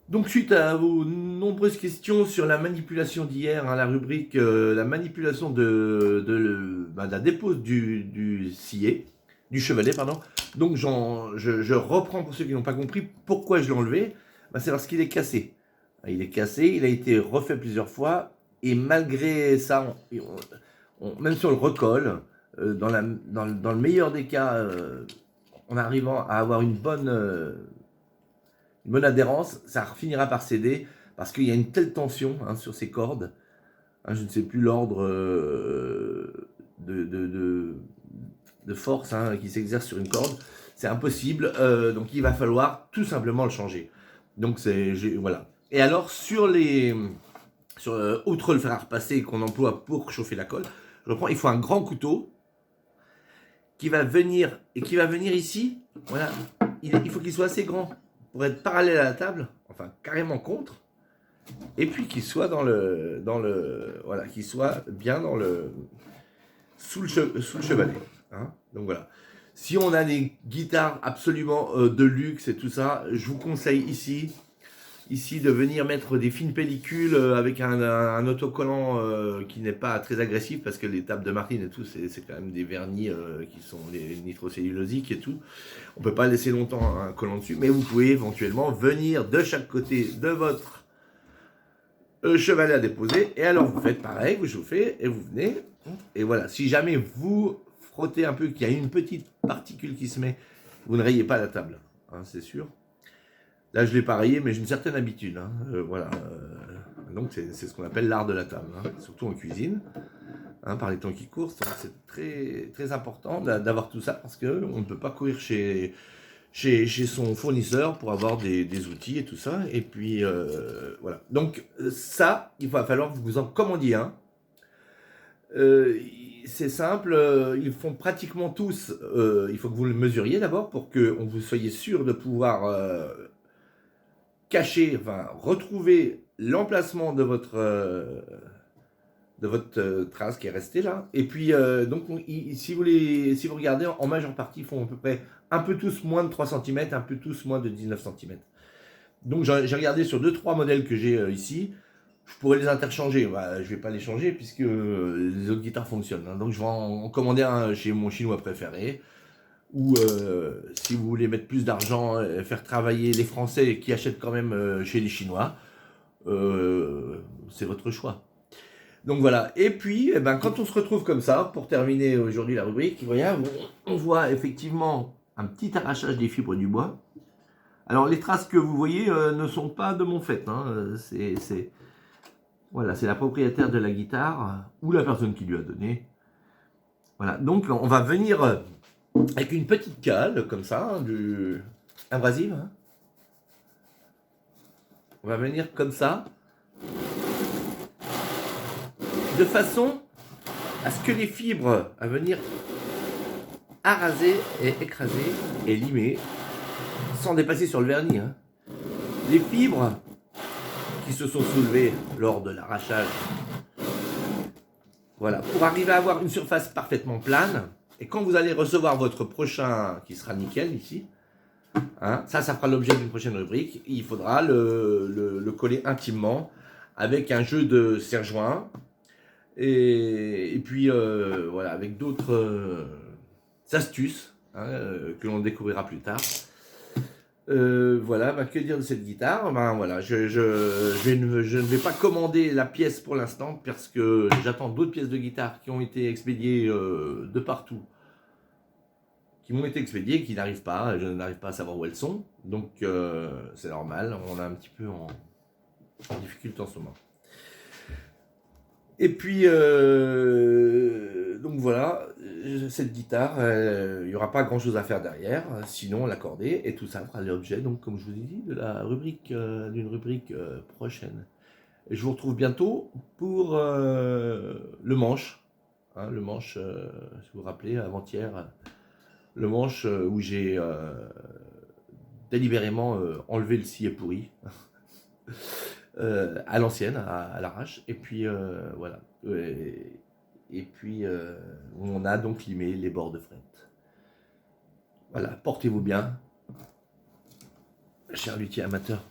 Donc suite à vos nombreuses questions sur la manipulation d'hier, la rubrique la manipulation de la dépose du sillet, du chevalet, pardon. Donc je reprends pour ceux qui n'ont pas compris pourquoi je l'ai enlevé. C'est parce qu'il est cassé. Il est cassé, il a été refait plusieurs fois, et malgré ça, même si on le recolle, dans le meilleur des cas, en arrivant à avoir une bonne adhérence, ça finira par céder parce qu'il y a une telle tension sur ces cordes. Je ne sais plus l'ordre de force qui s'exerce sur une corde. C'est impossible. Donc il va falloir tout simplement le changer. Donc voilà. Et alors outre le fer à repasser qu'on emploie pour chauffer la colle, je reprends. Il faut un grand couteau qui va venir ici. Voilà. Il faut qu'il soit assez grand pour être parallèle à la table, enfin carrément contre, et puis qu'il soit voilà, qu'il soit bien sous le chevalet. Donc voilà. Si on a des guitares absolument de luxe et tout ça, je vous conseille ici de venir mettre des fines pellicules avec un autocollant qui n'est pas très agressif, parce que les tables de Martine et tout, c'est quand même des vernis qui sont des nitrocellulosiques et tout. On peut pas laisser longtemps un collant dessus, mais vous pouvez éventuellement venir de chaque côté de votre chevalet à déposer, et alors vous faites pareil, vous chauffez et vous venez, et voilà. Si jamais vous frottez un peu, qu'il y a une petite particule qui se met, vous ne rayez pas la table, c'est sûr. Là, je ne l'ai pas rayé, mais j'ai une certaine habitude. Voilà. Donc, c'est ce qu'on appelle l'art de la table, surtout en cuisine, par les temps qui courent. C'est très, très important d'avoir tout ça, parce qu'on ne peut pas courir chez son fournisseur pour avoir des outils et tout ça. Et puis, voilà. Donc, ça, il va falloir que vous en commandiez un. C'est simple, ils font pratiquement tous. Il faut que vous le mesuriez d'abord pour que vous soyez sûr de pouvoir cacher, enfin retrouver l'emplacement de votre trace qui est restée là. Et puis donc si vous regardez, en majeure partie, ils font à peu près un peu tous moins de 3 cm, un peu tous moins de 19 cm. Donc j'ai regardé sur 2-3 modèles que j'ai ici. Je pourrais les interchanger. Je ne vais pas les changer puisque les autres guitares fonctionnent. Donc je vais en commander un chez mon chinois préféré. Ou si vous voulez mettre plus d'argent, faire travailler les Français qui achètent quand même chez les Chinois, c'est votre choix. Donc voilà. Et puis, quand on se retrouve comme ça, pour terminer aujourd'hui la rubrique, voilà, on voit effectivement un petit arrachage des fibres du bois. Alors les traces que vous voyez ne sont pas de mon fait. Voilà, c'est la propriétaire de la guitare ou la personne qui lui a donné. Voilà. Donc on va venir avec une petite cale comme ça, abrasive. On va venir comme ça, de façon à ce que les fibres à venir araser et écraser et limer, sans dépasser sur le vernis, les fibres qui se sont soulevées lors de l'arrachage. Voilà, pour arriver à avoir une surface parfaitement plane. Et quand vous allez recevoir votre prochain, qui sera nickel ici, ça fera l'objet d'une prochaine rubrique. Il faudra le coller intimement avec un jeu de serre-joint. Et puis, voilà, avec d'autres astuces que l'on découvrira plus tard. Voilà, que dire de cette guitare? Voilà, je ne vais pas commander la pièce pour l'instant parce que j'attends d'autres pièces de guitare qui ont été expédiées de partout, qui m'ont été expédiées, qui n'arrivent pas. Je n'arrive pas à savoir où elles sont, donc c'est normal. On est un petit peu en difficulté en ce moment. Et puis, donc voilà, cette guitare, il n'y aura pas grand chose à faire derrière, sinon l'accorder, et tout ça fera l'objet, donc comme je vous ai dit, d'une rubrique prochaine. Et je vous retrouve bientôt pour le manche, le manche, si vous vous rappelez, avant-hier, le manche où j'ai délibérément enlevé le sillet pourri. À l'ancienne, à l'arrache, et puis voilà. Et puis on a donc limé les bords de fret. Voilà, portez-vous bien, chers luthiers amateurs.